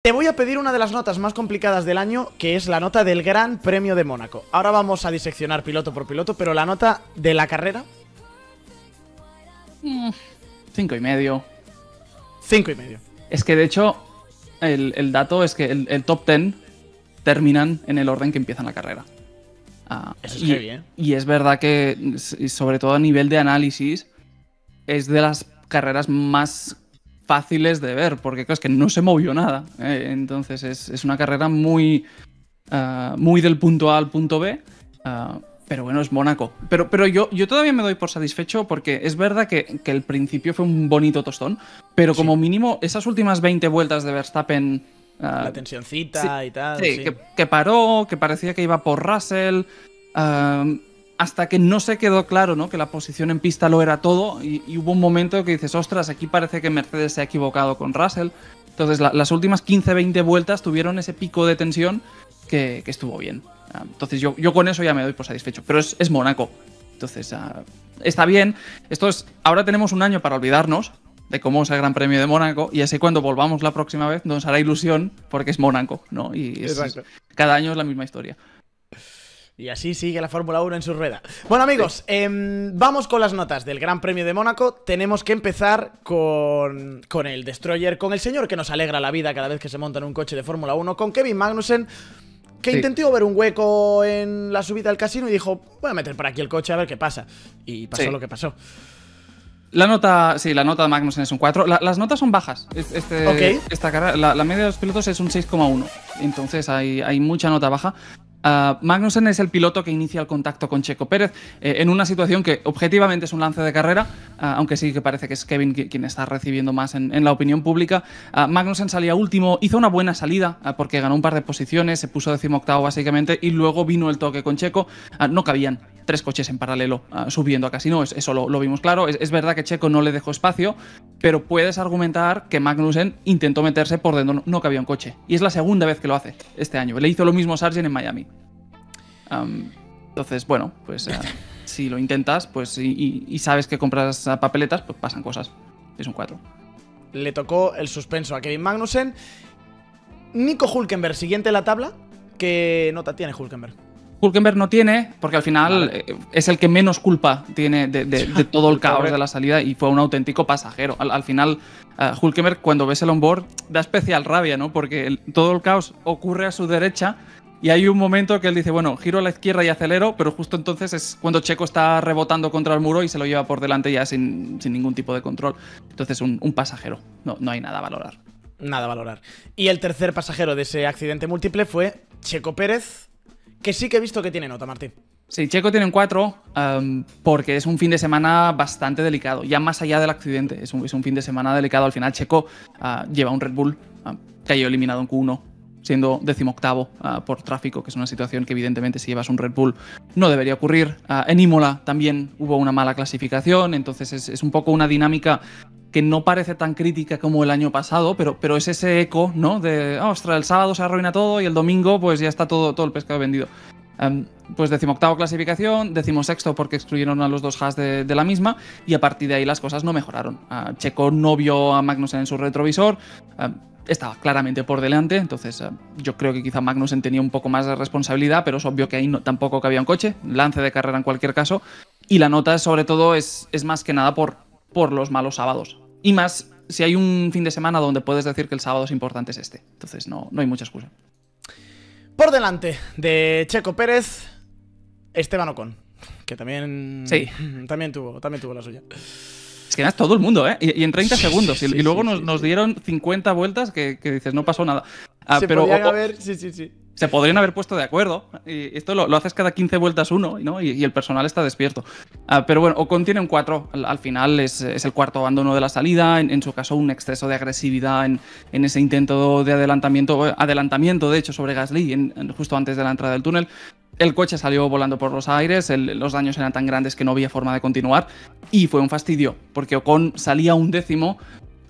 Te voy a pedir una de las notas más complicadas del año, que es la nota del Gran Premio de Mónaco. Ahora vamos a diseccionar piloto por piloto, pero la nota de la carrera... 5,5. 5,5. Es que de hecho, el dato es que el top 10 terminan en el orden que empiezan la carrera. Eso es heavy, ¿eh? Y es verdad que, sobre todo a nivel de análisis, es de las carreras más fáciles de ver, porque claro, es que no se movió nada. Entonces es una carrera muy del punto A al punto B, pero bueno, es Mónaco. Pero yo todavía me doy por satisfecho porque es verdad que el principio fue un bonito tostón, pero como mínimo esas últimas 20 vueltas de Verstappen... la tensioncita y tal. Sí, que paró, que parecía que iba por Russell... hasta que no se quedó claro, ¿no?, que la posición en pista lo era todo y hubo un momento que dices, ostras, aquí parece que Mercedes se ha equivocado con Russell. Entonces las últimas 15-20 vueltas tuvieron ese pico de tensión que estuvo bien. Entonces yo con eso ya me doy por satisfecho, pero es Mónaco. Entonces está bien. Ahora tenemos un año para olvidarnos de cómo es el Gran Premio de Mónaco y así cuando volvamos la próxima vez nos hará ilusión porque es Mónaco, ¿no? Y cada año es la misma historia. Y así sigue la Fórmula 1 en su rueda. Bueno, amigos, vamos con las notas del Gran Premio de Mónaco. Tenemos que empezar con el Destroyer, con el señor que nos alegra la vida cada vez que se monta en un coche de Fórmula 1, con Kevin Magnussen, que intentó ver un hueco en la subida al casino y dijo, voy a meter por aquí el coche a ver qué pasa. Y pasó lo que pasó. La nota de Magnussen es un 4. Las notas son bajas. Esta carrera, la media de los pilotos es un 6,1. Entonces hay mucha nota baja. Magnussen es el piloto que inicia el contacto con Checo Pérez en una situación que objetivamente es un lance de carrera, aunque sí que parece que es Kevin quien está recibiendo más en la opinión pública. Magnussen salía último, hizo una buena salida porque ganó un par de posiciones, se puso 18º básicamente y luego vino el toque con Checo. No cabían 3 coches en paralelo subiendo a casino, eso lo vimos claro. Es verdad que Checo no le dejó espacio, pero puedes argumentar que Magnussen intentó meterse por donde no cabía un coche. Y es la segunda vez que lo hace este año. Le hizo lo mismo Sargent en Miami. Entonces, bueno, pues si lo intentas pues y sabes que compras papeletas, pues pasan cosas. Es un 4. Le tocó el suspenso a Kevin Magnussen. Nico Hülkenberg, siguiente en la tabla. ¿Qué nota tiene Hülkenberg? Hülkenberg no tiene, porque al final es el que menos culpa tiene de todo el caos de la salida y fue un auténtico pasajero. Al final, Hülkenberg, cuando ves el onboard, da especial rabia, ¿no? Porque todo el caos ocurre a su derecha y hay un momento que él dice, bueno, giro a la izquierda y acelero, pero justo entonces es cuando Checo está rebotando contra el muro y se lo lleva por delante ya sin ningún tipo de control. Entonces, un pasajero. No hay nada a valorar. Nada a valorar. Y el tercer pasajero de ese accidente múltiple fue Checo Pérez, que sí que he visto que tiene nota, Martín. Sí, Checo tiene un 4 porque es un fin de semana bastante delicado, ya más allá del accidente. Es un fin de semana delicado. Al final Checo lleva un Red Bull, cayó eliminado en Q1, siendo 18º por tráfico, que es una situación que evidentemente si llevas un Red Bull no debería ocurrir. En Imola también hubo una mala clasificación, entonces es un poco una dinámica que no parece tan crítica como el año pasado, pero es ese eco, ¿no? De, ostras, el sábado se arruina todo y el domingo pues ya está todo el pescado vendido. Pues 18º clasificación, 16º porque excluyeron a los 2 Haas de la misma y a partir de ahí las cosas no mejoraron. Checo no vio a Magnussen en su retrovisor, estaba claramente por delante, entonces yo creo que quizá Magnussen tenía un poco más de responsabilidad, pero es obvio que ahí tampoco cabía un coche, lance de carrera en cualquier caso, y la nota sobre todo es más que nada por los malos sábados. Y más, si hay un fin de semana donde puedes decir que el sábado es importante es este. Entonces no hay mucha excusa. Por delante de Checo Pérez, Esteban Ocon, que también tuvo la suya. Es que es todo el mundo, ¿eh? Y en 30 segundos. Y luego nos dieron 50 vueltas que dices, no pasó nada. Se podrían haber puesto de acuerdo. Y esto lo haces cada 15 vueltas uno, ¿no? Y el personal está despierto. Pero bueno, Ocon tiene un 4. Al final es el cuarto abandono de la salida. En su caso, un exceso de agresividad en ese intento de adelantamiento, de hecho, sobre Gasly, justo antes de la entrada del túnel. El coche salió volando por los aires, los daños eran tan grandes que no había forma de continuar. Y fue un fastidio, porque Ocon salía un 10º.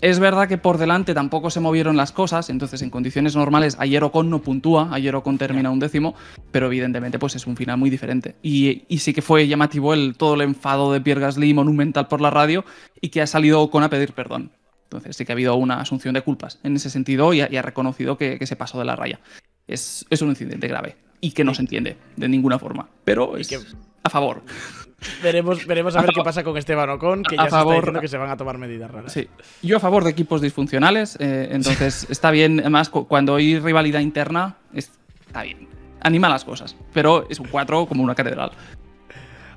Es verdad que por delante tampoco se movieron las cosas, entonces en condiciones normales ayer Ocon no puntúa, ayer Ocon termina un 10º, pero evidentemente pues es un final muy diferente. Y sí que fue llamativo todo el enfado de Pierre Gasly monumental por la radio y que ha salido Ocon a pedir perdón. Entonces sí que ha habido una asunción de culpas en ese sentido y ha reconocido que se pasó de la raya. Es un incidente grave y que no se entiende de ninguna forma, pero es a favor. Veremos a ver qué pasa con Esteban Ocon, que ya se está diciendo que se van a tomar medidas raras. Sí, yo a favor de equipos disfuncionales, entonces está bien, además cuando hay rivalidad interna, está bien, anima las cosas, pero es un 4 como una catedral.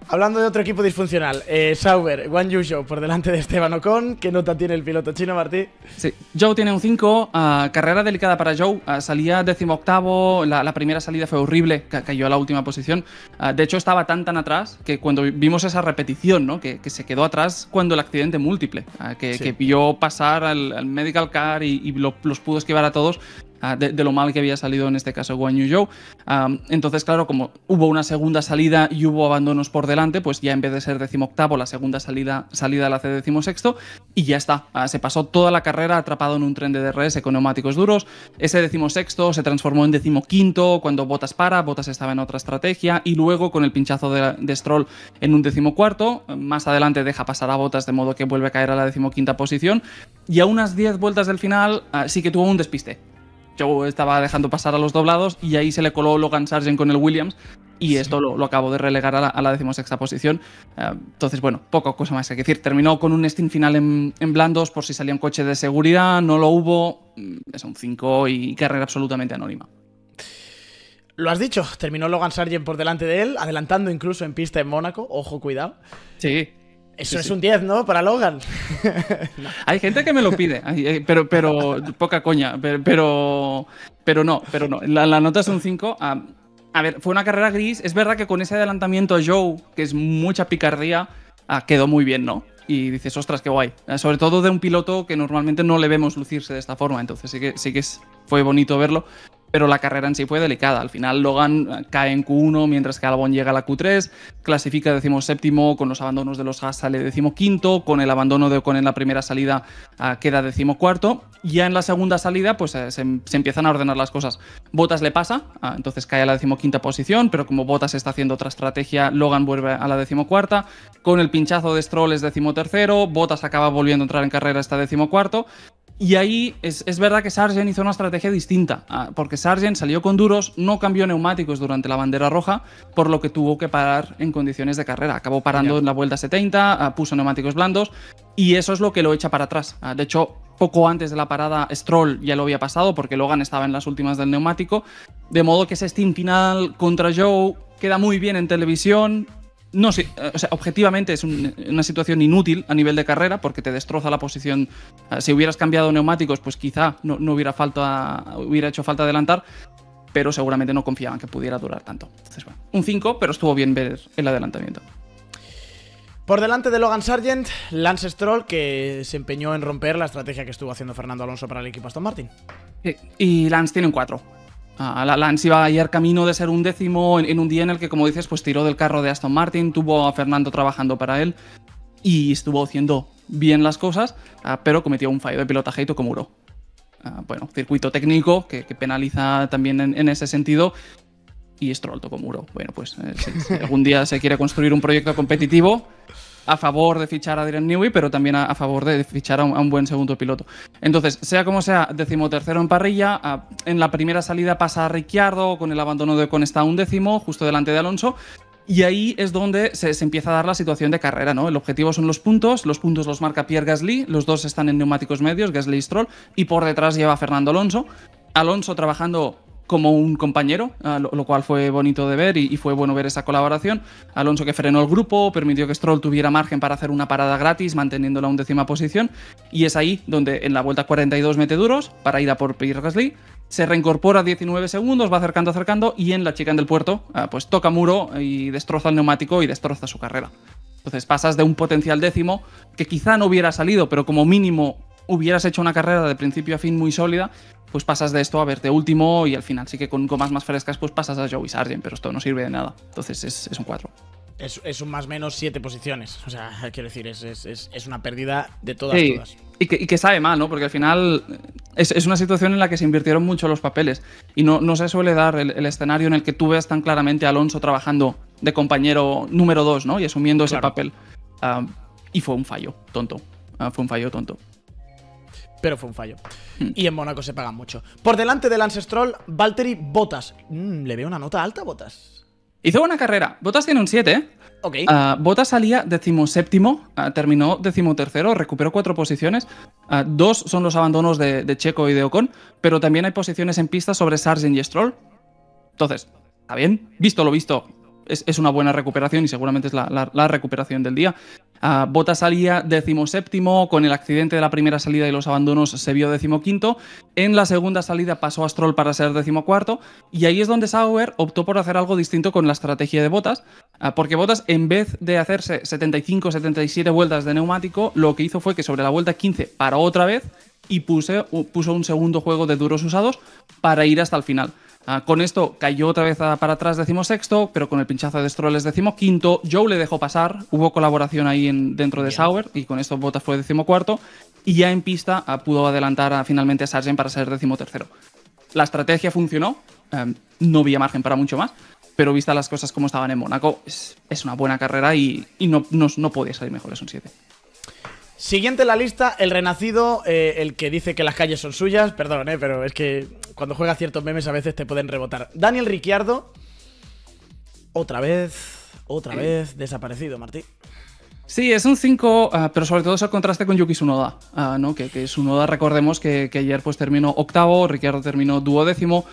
Hablando de otro equipo disfuncional, Sauber, Guan Yu Zhou por delante de Esteban Ocon. ¿Qué nota tiene el piloto chino, Martí? Sí, Zhou tiene un 5, carrera delicada para Zhou, salía 18º, la primera salida fue horrible, cayó a la última posición. De hecho estaba tan atrás que cuando vimos esa repetición, ¿no? que se quedó atrás cuando el accidente múltiple, que vio pasar al medical car y los pudo esquivar a todos. De lo mal que había salido en este caso Guan Yu Zhou. Entonces, claro, como hubo una segunda salida y hubo abandonos por delante, pues ya en vez de ser 18º, la segunda salida la hace 16º y ya está. Se pasó toda la carrera atrapado en un tren de DRS con neumáticos duros. Ese 16º se transformó en 15º cuando Bottas estaba en otra estrategia y luego con el pinchazo de Stroll en un 14º. Más adelante deja pasar a Bottas de modo que vuelve a caer a la 15ª posición y a unas 10 vueltas del final sí que tuvo un despiste. Zhou estaba dejando pasar a los doblados y ahí se le coló Logan Sargent con el Williams y esto lo acabó de relegar a la 16ª posición. Entonces, bueno, poca cosa más hay que decir. Terminó con un stint final en blandos por si salía un coche de seguridad, no lo hubo. Es un 5 y carrera absolutamente anónima. Lo has dicho, terminó Logan Sargent por delante de él, adelantando incluso en pista en Mónaco. Ojo, cuidado. Sí. Eso es un 10, ¿no? Para Logan. No. Hay gente que me lo pide, pero poca coña, pero no. La nota es un 5. A ver, fue una carrera gris. Es verdad que con ese adelantamiento Zhou, que es mucha picardía, quedó muy bien, ¿no? Y dices, ostras, qué guay. Sobre todo de un piloto que normalmente no le vemos lucirse de esta forma. Entonces sí que fue bonito verlo. Pero la carrera en sí fue delicada. Al final Logan cae en Q1 mientras que Albon llega a la Q3, clasifica 17º, con los abandonos de los Haas sale 15º, con el abandono de Ocon en la primera salida queda 14º. Ya en la segunda salida pues se empiezan a ordenar las cosas. Bottas le pasa, entonces cae a la 15ª posición, pero como Bottas está haciendo otra estrategia, Logan vuelve a la 14ª. Con el pinchazo de Stroll es 13º, Bottas acaba volviendo a entrar en carrera hasta 14º. Y ahí es verdad que Sargent hizo una estrategia distinta, porque Sargent salió con duros, no cambió neumáticos durante la bandera roja, por lo que tuvo que parar en condiciones de carrera. Acabó parando en la vuelta 70, puso neumáticos blandos y eso es lo que lo echa para atrás. De hecho, poco antes de la parada Stroll ya lo había pasado porque Logan estaba en las últimas del neumático, de modo que ese stint final contra Zhou queda muy bien en televisión. No, sí, o sea, objetivamente es una situación inútil a nivel de carrera porque te destroza la posición. Si hubieras cambiado neumáticos, pues quizá no hubiera hecho falta adelantar, pero seguramente no confiaban que pudiera durar tanto. Entonces, bueno, un 5, pero estuvo bien ver el adelantamiento. Por delante de Logan Sargent, Lance Stroll, que se empeñó en romper la estrategia que estuvo haciendo Fernando Alonso para el equipo Aston Martin. Sí, y Lance tiene un 4. Lance iba ayer camino de ser un 10º en un día en el que, como dices, pues tiró del carro de Aston Martin, tuvo a Fernando trabajando para él y estuvo haciendo bien las cosas, pero cometió un fallo de pilotaje y tocó muro. Bueno, circuito técnico que penaliza también en ese sentido y Stroll tocó muro. Bueno, pues si algún día se quiere construir un proyecto competitivo, a favor de fichar a Adrian Newey, pero también a favor de fichar a un buen segundo piloto. Entonces, sea como sea, 13º en parrilla. En la primera salida pasa a Ricciardo, con el abandono de Ocon está un 10º, justo delante de Alonso. Y ahí es donde se empieza a dar la situación de carrera, ¿no? El objetivo son los puntos los marca Pierre Gasly, los dos están en neumáticos medios, Gasly y Stroll, y por detrás lleva Fernando Alonso. Alonso trabajando como un compañero, lo cual fue bonito de ver y fue bueno ver esa colaboración. Alonso que frenó el grupo, permitió que Stroll tuviera margen para hacer una parada gratis, manteniéndola en 11ª posición, y es ahí donde en la vuelta 42 mete duros para ir a por Pierre Gasly, se reincorpora 19 segundos, va acercando y en la chicane del puerto pues toca muro y destroza el neumático y destroza su carrera. Entonces pasas de un potencial 10º que quizá no hubiera salido, pero como mínimo hubieras hecho una carrera de principio a fin muy sólida, pues pasas de esto a verte último y al final sí que con gomas más frescas pues pasas a Zhou y Sargent, pero esto no sirve de nada. Entonces es un 4. Es un más o menos 7 posiciones. O sea, quiero decir, es una pérdida de todas. Y que sabe mal, ¿no? Porque al final es una situación en la que se invirtieron mucho los papeles y no se suele dar el escenario en el que tú veas tan claramente a Alonso trabajando de compañero número 2, ¿no? Y asumiendo ese papel. Y fue un fallo tonto. pero fue un fallo. Y en Mónaco se pagan mucho. Por delante de Lance Stroll, Valtteri Bottas. Le veo una nota alta a Bottas. Hizo buena carrera. Bottas tiene un 7, ¿eh? Ok. Bottas salía 17º, terminó 13º, recuperó 4 posiciones. 2 son los abandonos de Checo y de Ocon, pero también hay posiciones en pista sobre Sargent y Stroll. Entonces, está bien. Visto lo visto, es una buena recuperación y seguramente es la recuperación del día. Bottas salía 17º, con el accidente de la primera salida y los abandonos se vio 15º. En la segunda salida pasó a Stroll para ser 14º, y ahí es donde Sauber optó por hacer algo distinto con la estrategia de Bottas, porque Bottas, en vez de hacerse 75-77 vueltas de neumático, lo que hizo fue que sobre la vuelta 15 paró otra vez y puso un segundo juego de duros usados para ir hasta el final. Con esto cayó otra vez para atrás 16º, pero con el pinchazo de Stroll es 15º. Joe le dejó pasar, hubo colaboración ahí dentro de Sauber, y con esto Bottas fue 14º, y ya en pista pudo adelantar finalmente a Sargent para ser 13º. La estrategia funcionó, no había margen para mucho más, pero vistas las cosas como estaban en Mónaco, es una buena carrera y no podía salir mejor, es un 7. Siguiente en la lista, el renacido, el que dice que las calles son suyas. Perdón, pero es que cuando juegas ciertos memes a veces te pueden rebotar. Daniel Ricciardo, otra vez, desaparecido, Martí. Sí, es un 5, pero sobre todo es el contraste con Yuki Tsunoda, ¿no? Que Tsunoda, recordemos que ayer pues terminó octavo, Ricciardo terminó 12º.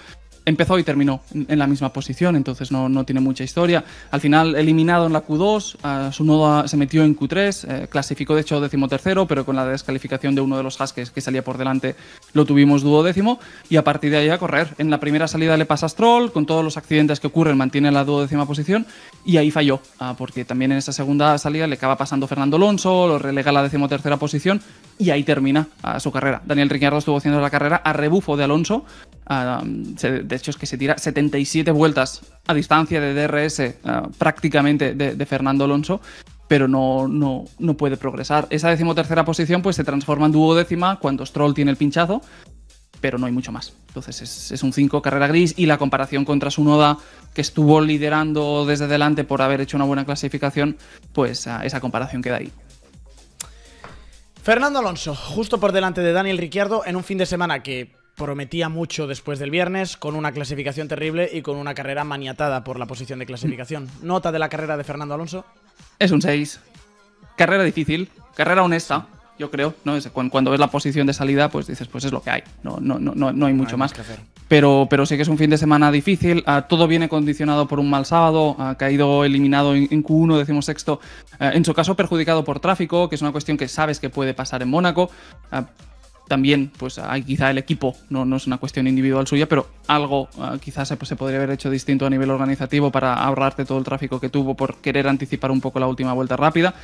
Empezó y terminó en la misma posición, entonces no tiene mucha historia. Al final, eliminado en la Q2, Tsunoda se metió en Q3, clasificó de hecho 13º, pero con la descalificación de uno de los Haas que salía por delante lo tuvimos 12º, y a partir de ahí a correr. En la primera salida le pasa a Stroll, con todos los accidentes que ocurren mantiene la 12ª posición, y ahí falló, porque también en esa segunda salida le acaba pasando Fernando Alonso, lo relega a la 13ª posición, y ahí termina su carrera. Daniel Ricciardo estuvo haciendo la carrera a rebufo de Alonso. De hecho es que se tira 77 vueltas a distancia de DRS prácticamente de Fernando Alonso, pero no puede progresar. Esa 13ª posición pues se transforma en 12ª cuando Stroll tiene el pinchazo, pero no hay mucho más. Entonces es un 5, carrera gris, y la comparación contra Tsunoda, que estuvo liderando desde delante por haber hecho una buena clasificación, pues esa comparación queda ahí. Fernando Alonso, justo por delante de Daniel Ricciardo, en un fin de semana que prometía mucho después del viernes, con una clasificación terrible y con una carrera maniatada por la posición de clasificación. ¿Nota de la carrera de Fernando Alonso? Es un 6. Carrera difícil, carrera honesta, yo creo, ¿no? Cuando ves la posición de salida, pues dices, pues es lo que hay, no hay mucho más. Pero sí que es un fin de semana difícil. Todo viene condicionado por un mal sábado, ha caído eliminado en Q1, 16º, en su caso perjudicado por tráfico, que es una cuestión que sabes que puede pasar en Mónaco. También, pues quizá el equipo, no es una cuestión individual suya, pero algo quizás se podría haber hecho distinto a nivel organizativo para ahorrarte todo el tráfico que tuvo por querer anticipar un poco la última vuelta rápida.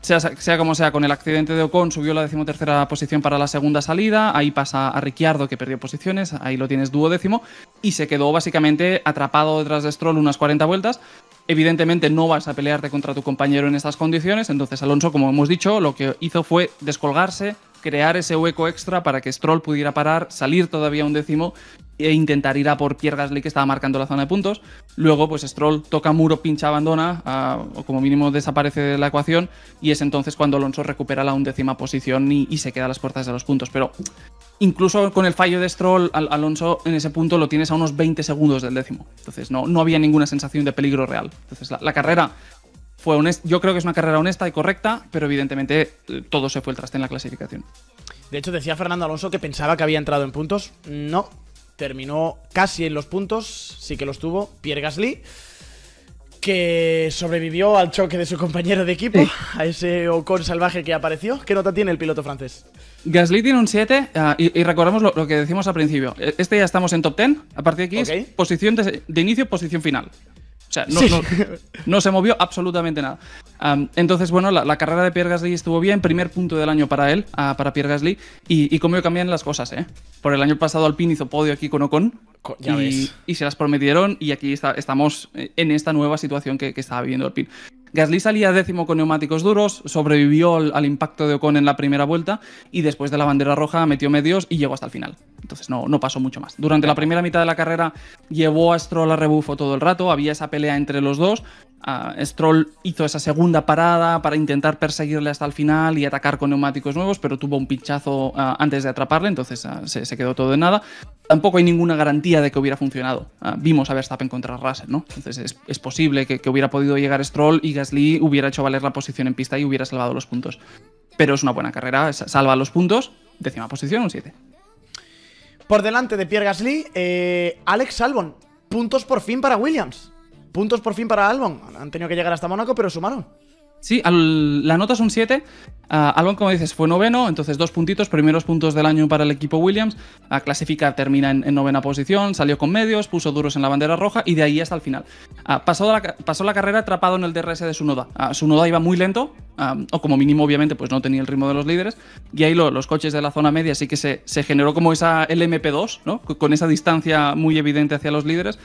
Sea como sea, con el accidente de Ocon subió la 13ª posición para la segunda salida, ahí pasa a Ricciardo, que perdió posiciones, ahí lo tienes 12º, y se quedó básicamente atrapado detrás de Stroll unas 40 vueltas. Evidentemente no vas a pelearte contra tu compañero en estas condiciones, entonces Alonso, como hemos dicho, lo que hizo fue descolgarse, crear ese hueco extra para que Stroll pudiera parar, salir todavía un 10º e intentar ir a por Pierre Gasly, que estaba marcando la zona de puntos. Luego, pues Stroll toca muro, pincha, abandona, o como mínimo desaparece de la ecuación, y es entonces cuando Alonso recupera la 11ª posición y se queda a las puertas de los puntos. Pero incluso con el fallo de Stroll, Alonso en ese punto lo tienes a unos 20 segundos del 10º. Entonces no había ninguna sensación de peligro real. Entonces la carrera fue honesta. Yo creo que es una carrera honesta y correcta, pero evidentemente todo se fue el traste en la clasificación. De hecho, decía Fernando Alonso que pensaba que había entrado en puntos. No, terminó casi en los puntos, sí que los tuvo Pierre Gasly, que sobrevivió al choque de su compañero de equipo, a ese Ocon salvaje que apareció. ¿Qué nota tiene el piloto francés? Gasly tiene un 7, y recordemos lo que decimos al principio. Ya estamos en top 10, a partir de aquí es posición de inicio, posición final. O sea, no se movió absolutamente nada. Entonces, bueno, la carrera de Pierre Gasly estuvo bien. Primer punto del año para él, para Pierre Gasly. Y cómo cambian las cosas, ¿eh? Por el año pasado Alpine hizo podio aquí con Ocon. Y se las prometieron. Y aquí estamos en esta nueva situación que estaba viviendo Alpine. Gasly salía 10º con neumáticos duros, sobrevivió al impacto de Ocon en la primera vuelta y después de la bandera roja metió medios y llegó hasta el final. Entonces no pasó mucho más. Durante la primera mitad de la carrera llevó a Stroll a rebufo todo el rato, había esa pelea entre los dos. Stroll hizo esa segunda parada para intentar perseguirle hasta el final y atacar con neumáticos nuevos, pero tuvo un pinchazo antes de atraparle, entonces se quedó todo en nada. Tampoco hay ninguna garantía de que hubiera funcionado. Vimos a Verstappen contra Russell, ¿no? Entonces es posible que hubiera podido llegar Stroll y Gasly hubiera hecho valer la posición en pista y hubiera salvado los puntos. Pero es una buena carrera, salva los puntos, 10ª posición, un 7. Por delante de Pierre Gasly, Alex Albon. Puntos por fin para Williams. Puntos por fin para Albon. Han tenido que llegar hasta Mónaco, pero sumaron. Sí, la nota es un 7. Albon, como dices, fue noveno, entonces 2 puntitos, primeros puntos del año para el equipo Williams. Clasifica, termina en 9ª posición, salió con medios, puso duros en la bandera roja y de ahí hasta el final. Pasó la carrera atrapado en el DRS de Tsunoda. Tsunoda iba muy lento, o como mínimo, obviamente, pues no tenía el ritmo de los líderes. Y ahí los coches de la zona media sí que se generó como esa LMP2, ¿no? Con esa distancia muy evidente hacia los líderes.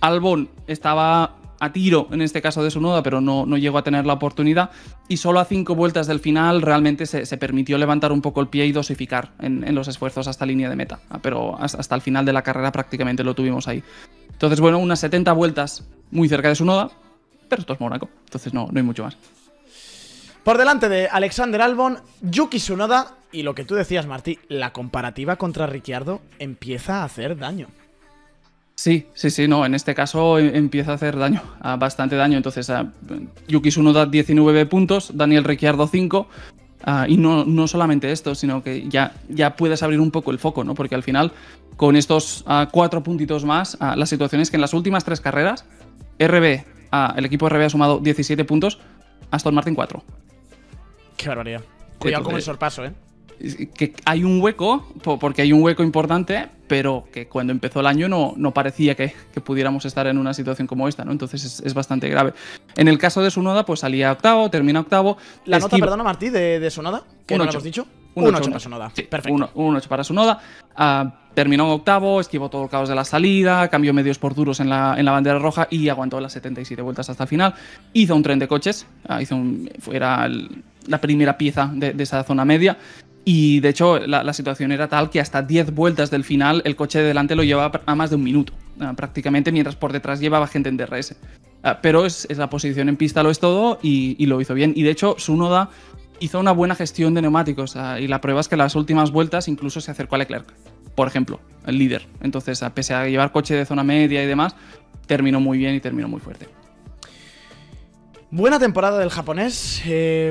Albon estaba a tiro, en este caso de Tsunoda, pero no llegó a tener la oportunidad, y solo a 5 vueltas del final realmente se permitió levantar un poco el pie y dosificar en los esfuerzos hasta línea de meta, pero hasta el final de la carrera prácticamente lo tuvimos ahí. Entonces, bueno, unas 70 vueltas muy cerca de Tsunoda, pero esto es Mónaco, entonces no hay mucho más. Por delante de Alexander Albon, Yuki Tsunoda, y lo que tú decías, Martí, la comparativa contra Ricciardo empieza a hacer daño. Sí, no, en este caso empieza a hacer daño, bastante daño. Entonces, Yuki Tsunoda 19 puntos, Daniel Ricciardo 5, y no solamente esto, sino que ya puedes abrir un poco el foco, ¿no? Porque al final, con estos 4 puntitos más, la situación es que en las últimas 3 carreras, el equipo RB ha sumado 17 puntos, Aston Martin 4. Qué barbaridad. Cuidado con el sorpaso, ¿eh? Que hay un hueco, porque hay un hueco importante, pero que cuando empezó el año no parecía que pudiéramos estar en una situación como esta, ¿no? Entonces es bastante grave. En el caso de Tsunoda, pues salía octavo, termina octavo. La nota, perdona, Martí, de Tsunoda, que no lo hemos dicho. Un 8 para Tsunoda. Sí, perfecto. Un 8 para Tsunoda. Terminó octavo, esquivó todo el caos de la salida, cambió medios por duros en la bandera roja y aguantó las 77 vueltas hasta el final. Hizo un tren de coches, era la primera pieza de esa zona media. Y de hecho la situación era tal que hasta 10 vueltas del final el coche de delante lo llevaba a más de un minuto, prácticamente, mientras por detrás llevaba gente en DRS. Pero es la posición en pista, lo es todo, y lo hizo bien. Y de hecho Tsunoda hizo una buena gestión de neumáticos, y la prueba es que las últimas vueltas incluso se acercó a Leclerc, por ejemplo, el líder. Entonces, pese a llevar coche de zona media y demás, terminó muy bien y terminó muy fuerte. Buena temporada del japonés,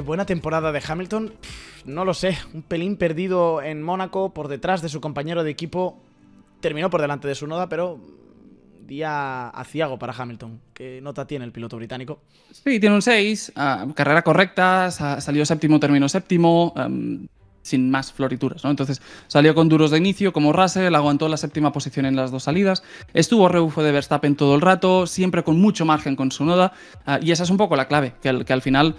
buena temporada de Hamilton. No lo sé, un pelín perdido en Mónaco, por detrás de su compañero de equipo. Terminó por delante de Tsunoda, pero día aciago para Hamilton. ¿Qué nota tiene el piloto británico? Sí, tiene un 6, carrera correcta, salió séptimo, terminó séptimo, sin más florituras, ¿no? Entonces salió con duros de inicio como Russell, aguantó la 7ª posición en las 2 salidas, estuvo a rebufo de Verstappen todo el rato, siempre con mucho margen con Tsunoda, y esa es un poco la clave, que al final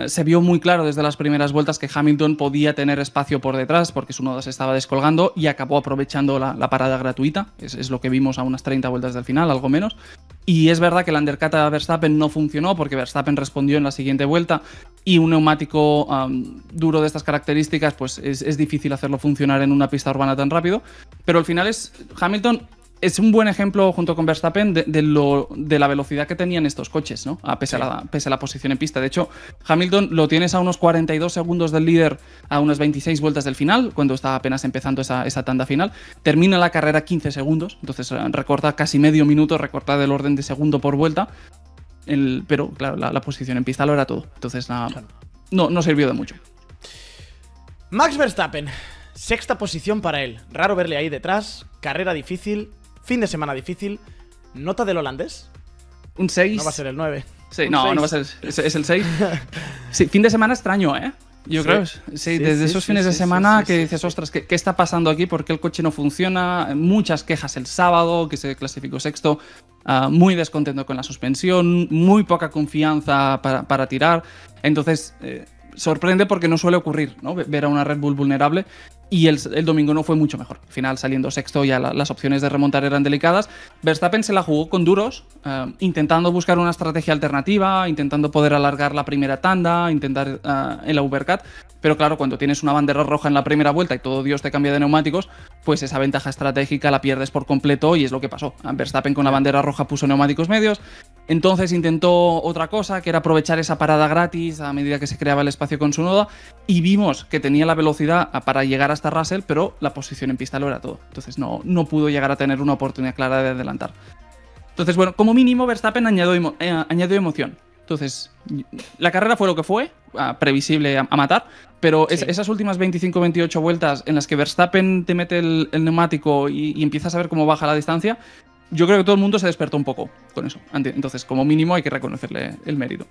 se vio muy claro desde las primeras vueltas que Hamilton podía tener espacio por detrás porque Tsunoda se estaba descolgando y acabó aprovechando la parada gratuita. Es lo que vimos a unas 30 vueltas del final, algo menos. Y es verdad que el undercut a Verstappen no funcionó porque Verstappen respondió en la siguiente vuelta y un neumático duro de estas características pues es difícil hacerlo funcionar en una pista urbana tan rápido. Pero al final Hamilton es un buen ejemplo junto con Verstappen de la velocidad que tenían estos coches, ¿no? Pese a la posición en pista. De hecho, Hamilton lo tienes a unos 42 segundos del líder, a unas 26 vueltas del final, cuando está apenas empezando esa tanda final. Termina la carrera 15 segundos, entonces recorta casi medio minuto, recorta del orden de segundo por vuelta. Pero, claro, la posición en pista lo era todo. Entonces, no sirvió de mucho. Max Verstappen, 6ª posición para él. Raro verle ahí detrás, carrera difícil. Fin de semana difícil. ¿Nota del holandés? Un 6. No va a ser el 9. Sí, no va a ser. Es el 6. Sí, fin de semana extraño, ¿eh? Yo creo. Sí, desde esos fines de semana que dices, ostras, ¿qué está pasando aquí? ¿Por qué el coche no funciona? Muchas quejas el sábado, que se clasificó 6º. Muy descontento con la suspensión. Muy poca confianza para tirar. Entonces, sorprende porque no suele ocurrir, ¿no? Ver a una Red Bull vulnerable. Y el domingo no fue mucho mejor. Al final, saliendo 6º, ya las opciones de remontar eran delicadas. Verstappen se la jugó con duros, intentando buscar una estrategia alternativa, intentando poder alargar la primera tanda, intentar el overcut, Pero claro, cuando tienes una bandera roja en la primera vuelta y todo Dios te cambia de neumáticos, pues esa ventaja estratégica la pierdes por completo y es lo que pasó. Verstappen con la bandera roja puso neumáticos medios, entonces intentó otra cosa, que era aprovechar esa parada gratis a medida que se creaba el espacio con Tsunoda, y vimos que tenía la velocidad para llegar hasta Russell, pero la posición en pista lo era todo. Entonces no pudo llegar a tener una oportunidad clara de adelantar. Entonces, bueno, como mínimo Verstappen añadió emoción. Entonces, la carrera fue lo que fue, previsible a matar, pero sí, esas últimas 25-28 vueltas en las que Verstappen te mete el neumático y empiezas a ver cómo baja la distancia, yo creo que todo el mundo se despertó un poco con eso. Entonces, como mínimo, hay que reconocerle el mérito.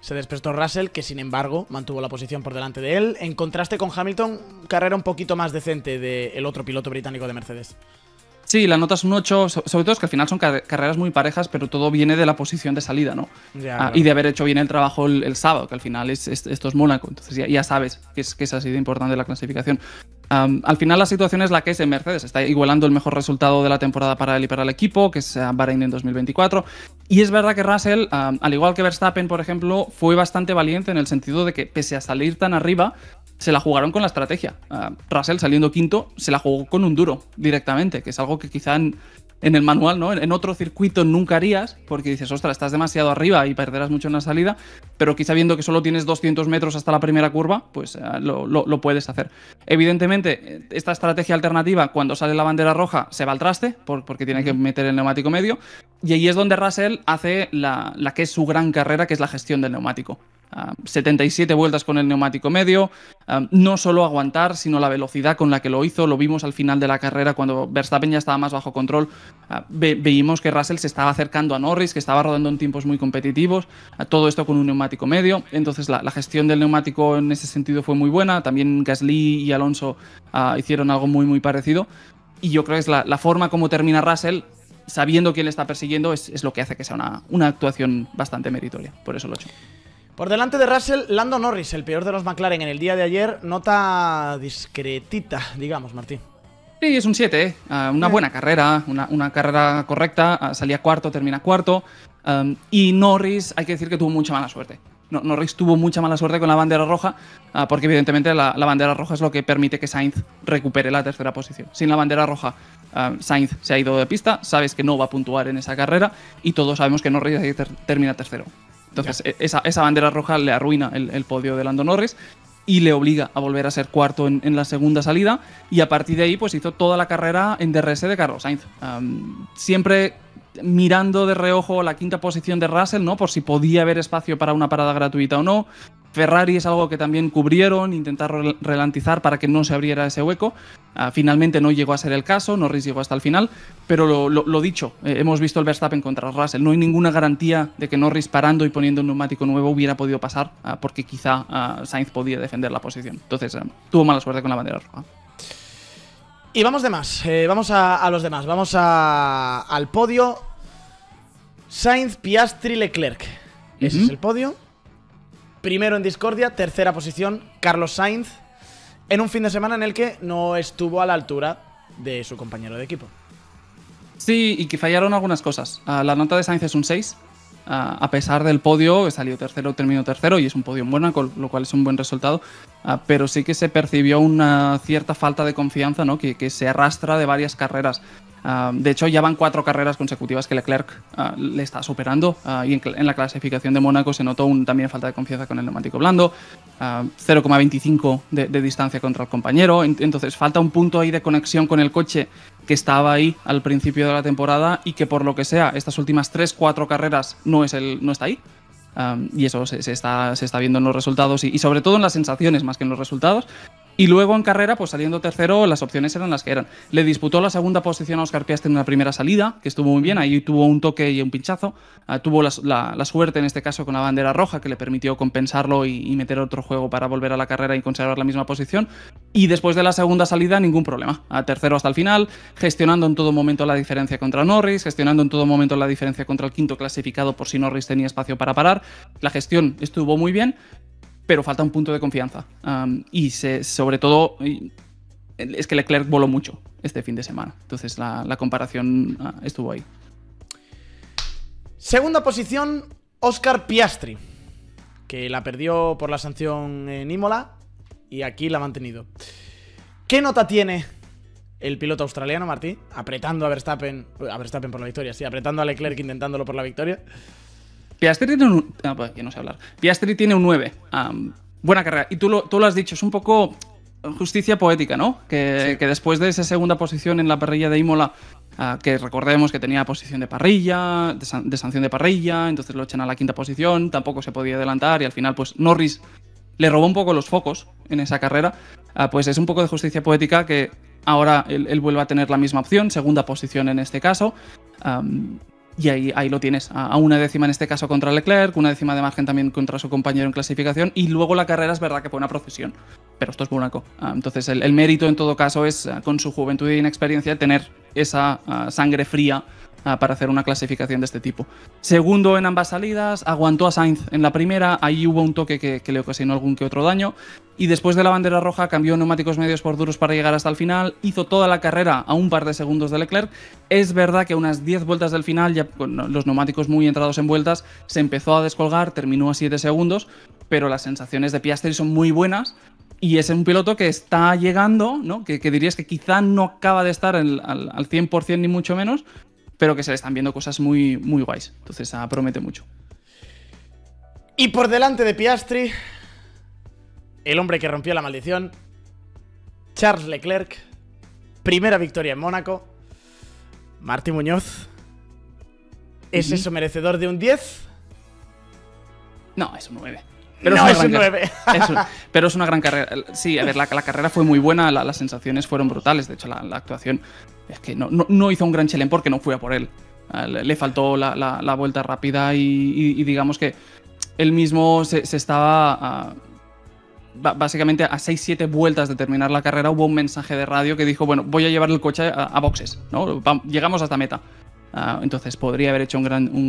Se despertó Russell, que sin embargo mantuvo la posición por delante de él. En contraste con Hamilton, carrera un poquito más decente del otro piloto británico de Mercedes. Sí, la nota es un 8, sobre todo es que al final son carreras muy parejas, pero todo viene de la posición de salida, ¿no? Ya, claro. Y de haber hecho bien el trabajo el sábado, que al final esto es Mónaco, entonces ya sabes que es así de importante la clasificación. Al final la situación es la que es en Mercedes, está igualando el mejor resultado de la temporada para él y para el equipo, que es Bahrein en 2024, y es verdad que Russell, al igual que Verstappen, por ejemplo, fue bastante valiente en el sentido de que pese a salir tan arriba, se la jugaron con la estrategia. Russell, saliendo quinto, se la jugó con un duro directamente, que es algo que quizá en el manual, ¿no? En otro circuito nunca harías, porque dices, ostras, estás demasiado arriba y perderás mucho en la salida, pero quizá viendo que solo tienes 200 metros hasta la primera curva, pues lo puedes hacer. Evidentemente, esta estrategia alternativa, cuando sale la bandera roja, se va al traste, porque tiene que meter el neumático medio, y ahí es donde Russell hace la que es su gran carrera, que es la gestión del neumático. 77 vueltas con el neumático medio, no solo aguantar, sino la velocidad con la que lo hizo. Lo vimos al final de la carrera cuando Verstappen ya estaba más bajo control. Veíamos que Russell se estaba acercando a Norris, que estaba rodando en tiempos muy competitivos, todo esto con un neumático medio. Entonces la gestión del neumático en ese sentido fue muy buena. También Gasly y Alonso hicieron algo muy parecido, y yo creo que es la forma como termina Russell, sabiendo quién le está persiguiendo, es lo que hace que sea una actuación bastante meritoria. Por eso lo he hecho. Por delante de Russell, Lando Norris, el peor de los McLaren en el día de ayer. Nota discretita, digamos, Martín. Sí, es un 7, una buena carrera, una carrera correcta. Salía cuarto, termina cuarto. Y Norris, hay que decir que tuvo mucha mala suerte. Norris tuvo mucha mala suerte con la bandera roja, porque evidentemente la bandera roja es lo que permite que Sainz recupere la tercera posición. Sin la bandera roja, Sainz se ha ido de pista, sabes que no va a puntuar en esa carrera, y todos sabemos que Norris termina tercero. Entonces, esa bandera roja le arruina el podio de Lando Norris y le obliga a volver a ser cuarto en la segunda salida, y a partir de ahí pues hizo toda la carrera en DRS de Carlos Sainz. Siempre mirando de reojo la quinta posición de Russell, ¿no? Por si podía haber espacio para una parada gratuita o no. Ferrari es algo que también cubrieron, intentaron ralentizar para que no se abriera ese hueco. Finalmente no llegó a ser el caso, Norris llegó hasta el final, pero lo dicho, hemos visto el Verstappen contra Russell. No hay ninguna garantía de que Norris, parando y poniendo un neumático nuevo, hubiera podido pasar, porque quizá Sainz podía defender la posición. Entonces tuvo mala suerte con la bandera roja. Y vamos de más, vamos a los demás, vamos al podio. Sainz, Piastri, Leclerc. Ese es el podio. Primero en discordia, tercera posición, Carlos Sainz, en un fin de semana en el que no estuvo a la altura de su compañero de equipo. Sí, y que fallaron algunas cosas. La nota de Sainz es un 6. A pesar del podio, salió tercero, terminó tercero, y es un podio bueno, con lo cual es un buen resultado. Pero sí que se percibió una cierta falta de confianza, ¿no? Que se arrastra de varias carreras. De hecho, ya van 4 carreras consecutivas que Leclerc le está superando, y en la clasificación de Mónaco se notó también falta de confianza con el neumático blando, 0,25 de distancia contra el compañero. Entonces falta un punto ahí de conexión con el coche que estaba ahí al principio de la temporada, y que por lo que sea estas últimas 3-4 carreras no está ahí. Y eso se está viendo en los resultados, y sobre todo en las sensaciones más que en los resultados. Y luego en carrera, pues saliendo tercero, las opciones eran las que eran. Le disputó la segunda posición a Oscar Piastri en la primera salida, que estuvo muy bien. Ahí tuvo un toque y un pinchazo. Tuvo la suerte en este caso con la bandera roja, que le permitió compensarlo y meter otro juego para volver a la carrera y conservar la misma posición. Y después de la segunda salida, ningún problema. Tercero hasta el final, gestionando en todo momento la diferencia contra Norris, gestionando en todo momento la diferencia contra el quinto clasificado por si Norris tenía espacio para parar. La gestión estuvo muy bien, pero falta un punto de confianza. Y sobre todo, es que Leclerc voló mucho este fin de semana. Entonces la comparación estuvo ahí. Segunda posición, Oscar Piastri, que la perdió por la sanción en Imola. y aquí la ha mantenido. ¿Qué nota tiene el piloto australiano, Martí? Apretando a Verstappen por la victoria, sí, apretando a Leclerc intentándolo por la victoria. Piastri tiene un... pues aquí no sé hablar. Piastri tiene un 9. Buena carrera. Y tú lo has dicho, es un poco justicia poética, ¿no? Que después de esa segunda posición en la parrilla de Imola, que recordemos que tenía posición de parrilla, de sanción de parrilla, entonces lo echan a la quinta posición, tampoco se podía adelantar y al final pues Norris le robó un poco los focos en esa carrera. Pues es un poco de justicia poética que ahora él vuelve a tener la misma opción, segunda posición en este caso. Y ahí lo tienes, a una décima en este caso contra Leclerc, una décima de margen también contra su compañero en clasificación, y luego la carrera es verdad que fue una procesión, pero esto es Mónaco. Entonces el mérito en todo caso es, con su juventud y inexperiencia, tener esa sangre fría para hacer una clasificación de este tipo. Segundo en ambas salidas, aguantó a Sainz en la primera, ahí hubo un toque que le ocasionó algún que otro daño, y después de la bandera roja cambió neumáticos medios por duros para llegar hasta el final, hizo toda la carrera a un par de segundos de Leclerc. Es verdad que a unas 10 vueltas del final, ya con los neumáticos muy entrados en vueltas, se empezó a descolgar, terminó a 7 segundos, pero las sensaciones de Piastri son muy buenas. Y es un piloto que está llegando, ¿no? Que dirías que quizá no acaba de estar al 100% ni mucho menos, pero que se le están viendo cosas muy, muy guays. Entonces promete mucho. Y por delante de Piastri, el hombre que rompió la maldición, Charles Leclerc, primera victoria en Mónaco. Martí Muñoz, ¿es eso merecedor de un 10? No, es un 9. Pero no, es un 9. Pero es una gran carrera. Sí, a ver, la carrera fue muy buena, las sensaciones fueron brutales. De hecho, la actuación es que no hizo un gran chelem porque no fue a por él. Le faltó la vuelta rápida y digamos que él mismo se estaba... básicamente a 6-7 vueltas de terminar la carrera hubo un mensaje de radio que dijo, bueno, voy a llevar el coche a boxes, ¿no? Llegamos hasta meta. Entonces podría haber hecho un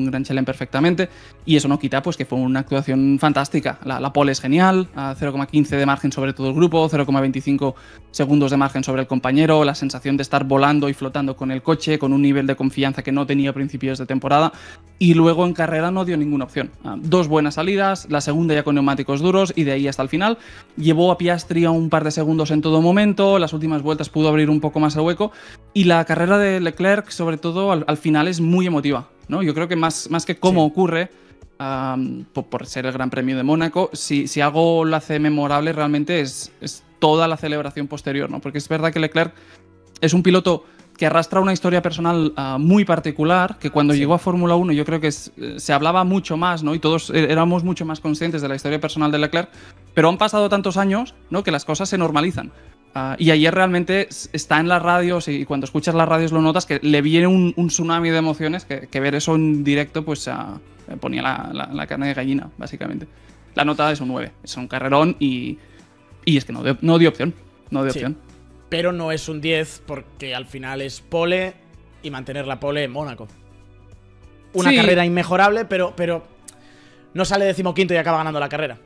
gran chelem perfectamente, y eso no quita pues que fue una actuación fantástica. La pole es genial, 0,15 de margen sobre todo el grupo, 0,25 segundos de margen sobre el compañero, la sensación de estar volando y flotando con el coche, con un nivel de confianza que no tenía a principios de temporada, y luego en carrera no dio ninguna opción. 2 buenas salidas, la segunda ya con neumáticos duros y de ahí hasta el final. Llevó a Piastri a un par de segundos en todo momento, las últimas vueltas pudo abrir un poco más el hueco, y la carrera de Leclerc sobre todo al final es muy emotiva, ¿no? Yo creo que más que cómo ocurre, por ser el Gran Premio de Mónaco, si algo lo hace memorable realmente es toda la celebración posterior, ¿no? Porque es verdad que Leclerc es un piloto que arrastra una historia personal muy particular, que cuando llegó a Fórmula 1 yo creo que se hablaba mucho más, ¿no? Y todos éramos mucho más conscientes de la historia personal de Leclerc, pero han pasado tantos años, ¿no? Que las cosas se normalizan. Y ayer realmente está en las radios, y cuando escuchas las radios lo notas, que le viene un tsunami de emociones que ver eso en directo pues ponía la carne de gallina, básicamente. La nota es un 9, es un carrerón y es que no dio opción. No dio opción. Pero no es un 10 porque al final es pole y mantener la pole en Mónaco. Una carrera inmejorable, pero no sale 15º y acaba ganando la carrera.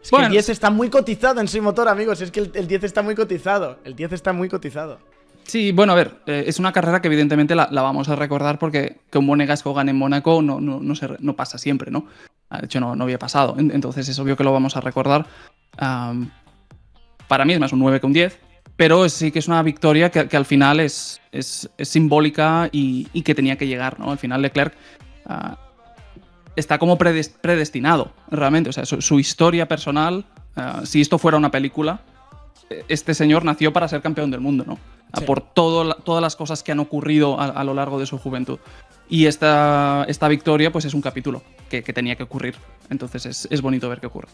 Es que el 10 está muy cotizado en su motor, amigos. Es que el 10 está muy cotizado. El 10 está muy cotizado. Sí, bueno, a ver, es una carrera que evidentemente la vamos a recordar porque que un monegasco gane en Mónaco no pasa siempre, ¿no? De hecho, no había pasado. Entonces es obvio que lo vamos a recordar. Para mí es más un 9 que un 10, pero sí que es una victoria que al final es simbólica y que tenía que llegar, ¿no? Al final Leclerc está como predestinado, realmente. O sea, su historia personal, si esto fuera una película, este señor nació para ser campeón del mundo, ¿no? Sí. Por todas las cosas que han ocurrido a lo largo de su juventud. Y esta victoria pues es un capítulo que tenía que ocurrir. Entonces es bonito ver que ocurre.